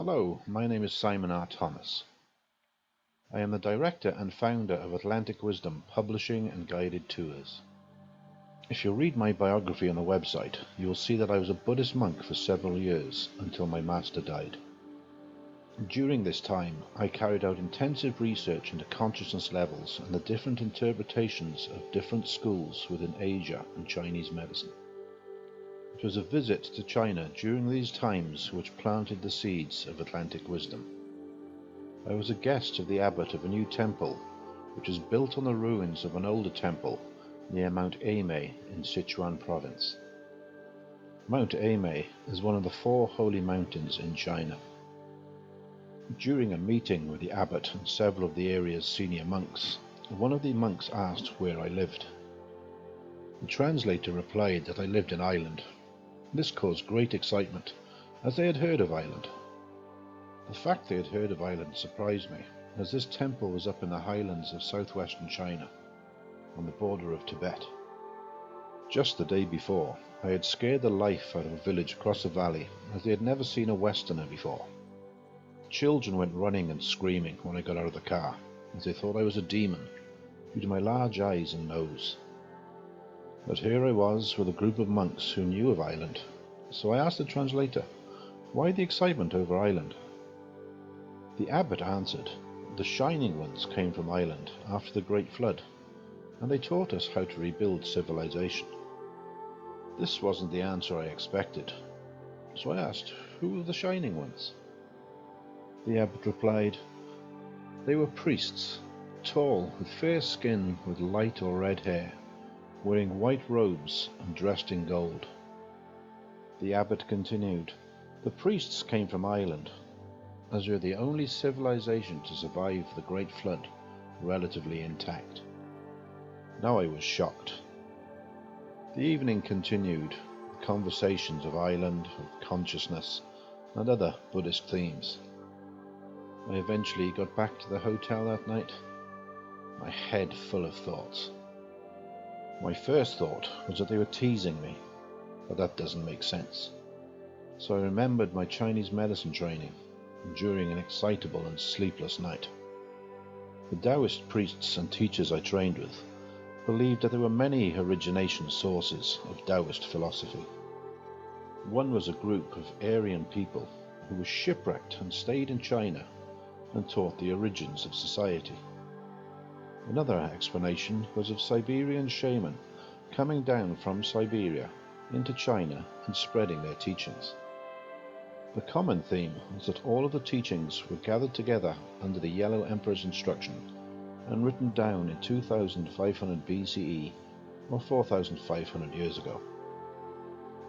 Hello, my name is Simon R. Thomas. I am the director and founder of Atlantic Wisdom Publishing and Guided Tours. If you read my biography on the website, you will see that I was a Buddhist monk for several years until my master died. During this time, I carried out intensive research into consciousness levels and the different interpretations of different schools within Asia and Chinese medicine. It was a visit to China during these times which planted the seeds of Atlantic wisdom. I was a guest of the abbot of a new temple, which is built on the ruins of an older temple near Mount Aimei in Sichuan province. Mount Aimei is one of the 4 holy mountains in China. During a meeting with the abbot and several of the area's senior monks, one of the monks asked where I lived. The translator replied that I lived in Ireland. This caused great excitement, as they had heard of Ireland. The fact they had heard of Ireland surprised me, as this temple was up in the highlands of southwestern China, on the border of Tibet. Just the day before, I had scared the life out of a village across the valley, as they had never seen a Westerner before. Children went running and screaming when I got out of the car, as they thought I was a demon, due to my large eyes and nose. But here I was with a group of monks who knew of Ireland, so I asked the translator, why the excitement over Ireland? The abbot answered, the Shining Ones came from Ireland after the Great Flood, and they taught us how to rebuild civilization. This wasn't the answer I expected, so I asked, who were the Shining Ones? The abbot replied, they were priests, tall, with fair skin, with light or red hair, wearing white robes and dressed in gold. The abbot continued, the priests came from Ireland, as we are the only civilization to survive the Great Flood relatively intact. Now I was shocked. The evening continued, with conversations of Ireland, of consciousness, and other Buddhist themes. I eventually got back to the hotel that night, my head full of thoughts. My first thought was that they were teasing me, but that doesn't make sense. So I remembered my Chinese medicine training during an excitable and sleepless night. The Taoist priests and teachers I trained with believed that there were many origination sources of Taoist philosophy. One was a group of Aryan people who were shipwrecked and stayed in China and taught the origins of society. Another explanation was of Siberian shaman coming down from Siberia into China and spreading their teachings. The common theme was that all of the teachings were gathered together under the Yellow Emperor's instruction and written down in 2500 BCE or 4500 years ago.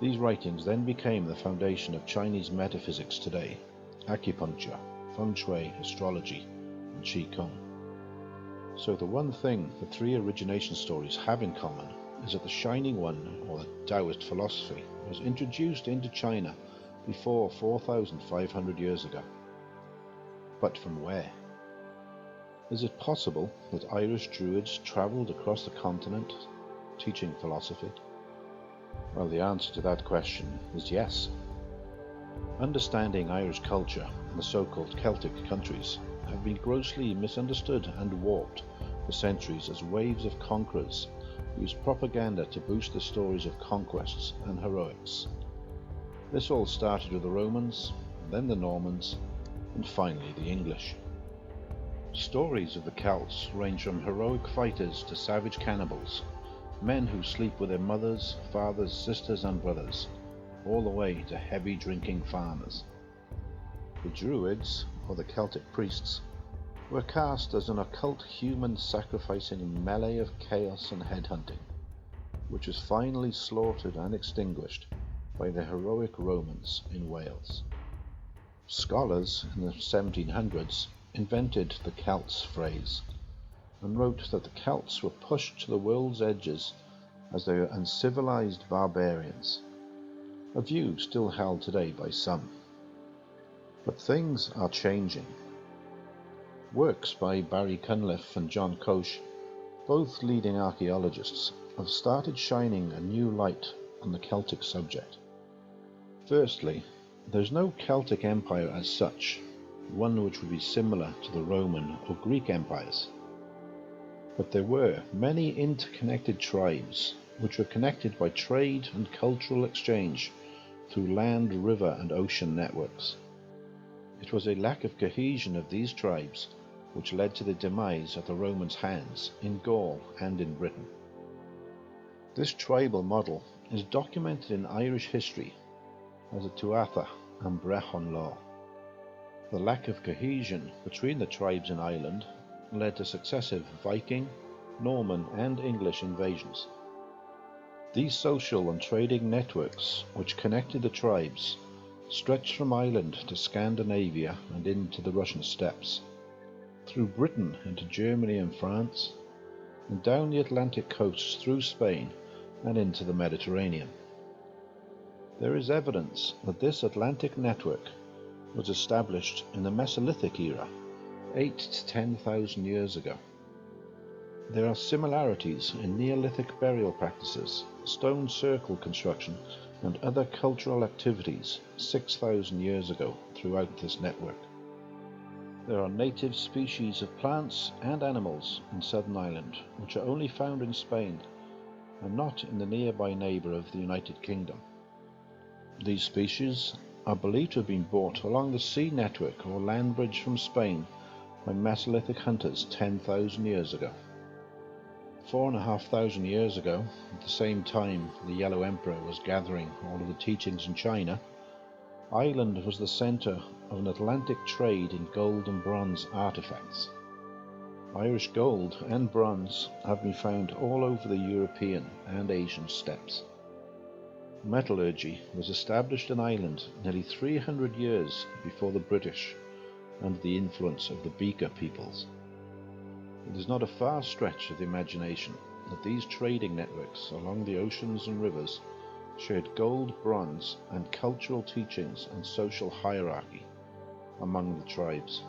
These writings then became the foundation of Chinese metaphysics today, acupuncture, feng shui, astrology, and qigong. So the one thing the 3 origination stories have in common is that the Shining One, or the Taoist philosophy, was introduced into China before 4,500 years ago. But from where? Is it possible that Irish druids travelled across the continent teaching philosophy? Well, the answer to that question is yes. Understanding Irish culture and the so-called Celtic countries have been grossly misunderstood and warped for centuries as waves of conquerors used propaganda to boost the stories of conquests and heroics. This all started with the Romans, then the Normans, and finally the English. Stories of the Celts range from heroic fighters to savage cannibals, men who sleep with their mothers, fathers, sisters and brothers, all the way to heavy drinking farmers. The druids, or the Celtic priests, were cast as an occult human sacrificing melee of chaos and headhunting, which was finally slaughtered and extinguished by the heroic Romans in Wales. Scholars in the 1700s invented the Celts phrase and wrote that the Celts were pushed to the world's edges as they were uncivilized barbarians, a view still held today by some. But things are changing. Works by Barry Cunliffe and John Koch, both leading archaeologists, have started shining a new light on the Celtic subject. Firstly, There's no Celtic empire as such, one which would be similar to the Roman or Greek empires. But there were many interconnected tribes which were connected by trade and cultural exchange through land, river and ocean networks. It was a lack of cohesion of these tribes which led to the demise at the Romans' hands in Gaul and in Britain. This tribal model is documented in Irish history as a Tuatha and Brehon law. The lack of cohesion between the tribes in Ireland led to successive Viking, Norman and English invasions. These social and trading networks which connected the tribes stretched from Ireland to Scandinavia and into the Russian steppes, through Britain into Germany and France, and down the Atlantic coasts through Spain and into the Mediterranean. There is evidence that this Atlantic network was established in the Mesolithic era, 8 to 10,000 years ago. There are similarities in Neolithic burial practices, stone circle construction, and other cultural activities 6,000 years ago throughout this network. There are native species of plants and animals in southern Ireland which are only found in Spain and not in the nearby neighbour of the United Kingdom. These species are believed to have been brought along the sea network or land bridge from Spain by Mesolithic hunters 10,000 years ago. 4,500 years ago, at the same time the Yellow Emperor was gathering all of the teachings in China, Ireland was the centre of an Atlantic trade in gold and bronze artefacts. Irish gold and bronze have been found all over the European and Asian steppes. Metallurgy was established in Ireland nearly 300 years before the British under the influence of the Beaker peoples. It is not a far stretch of the imagination that these trading networks along the oceans and rivers shared gold, bronze, and cultural teachings and social hierarchy among the tribes.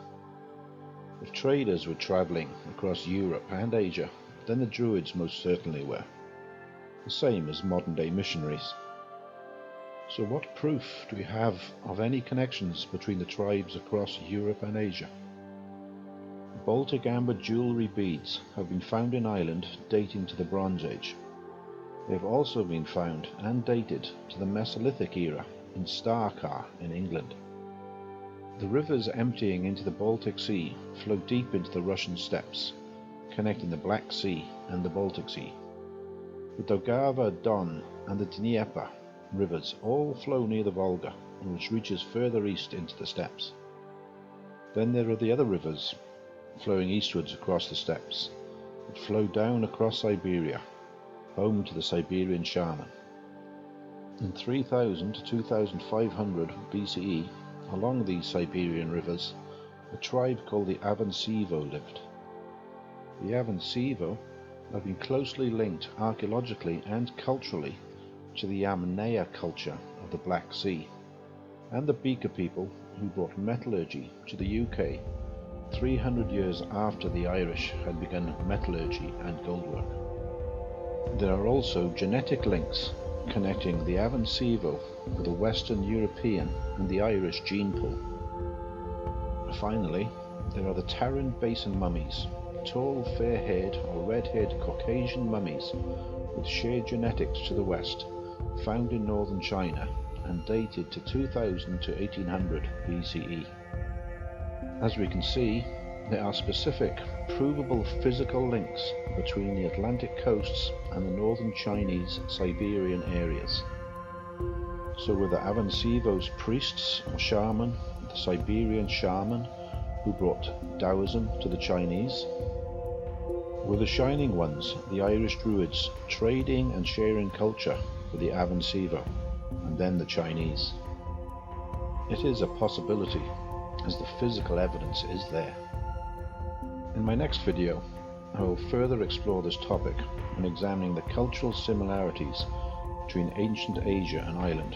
If traders were travelling across Europe and Asia, then the druids most certainly were, the same as modern-day missionaries. So what proof do we have of any connections between the tribes across Europe and Asia? Baltic amber jewellery beads have been found in Ireland dating to the Bronze Age. They have also been found and dated to the Mesolithic era in Starcar in England. The rivers emptying into the Baltic Sea flow deep into the Russian steppes, connecting the Black Sea and the Baltic Sea. The Daugava, Don and the Dnieper rivers all flow near the Volga, which reaches further east into the steppes. Then there are the other rivers flowing eastwards across the steppes that flow down across Siberia, home to the Siberian shaman. In 3000 to 2500 BCE, along these Siberian rivers, a tribe called the Avansevo lived. The Avansevo have been closely linked archaeologically and culturally to the Yamnaya culture of the Black Sea, and the Beaker people who brought metallurgy to the UK 300 years after the Irish had begun metallurgy and goldwork. There are also genetic links connecting the Avansevo with the Western European and the Irish gene pool. Finally, there are the Taran Basin mummies, tall, fair-haired or red-haired Caucasian mummies with shared genetics to the west, found in northern China and dated to 2000 to 1800 BCE. As we can see, there are specific, provable physical links between the Atlantic coasts and the northern Chinese Siberian areas. So were the Avansevo's priests or shaman, the Siberian shaman who brought Taoism to the Chinese? Were the Shining Ones, the Irish druids, trading and sharing culture with the Avansevo and then the Chinese? It is a possibility, as the physical evidence is there. In my next video, I will further explore this topic when examining the cultural similarities between ancient Asia and Ireland,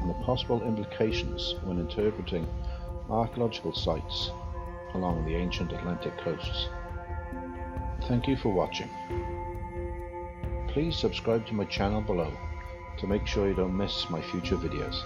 and the possible implications when interpreting archaeological sites along the ancient Atlantic coasts. Thank you for watching. Please subscribe to my channel below to make sure you don't miss my future videos.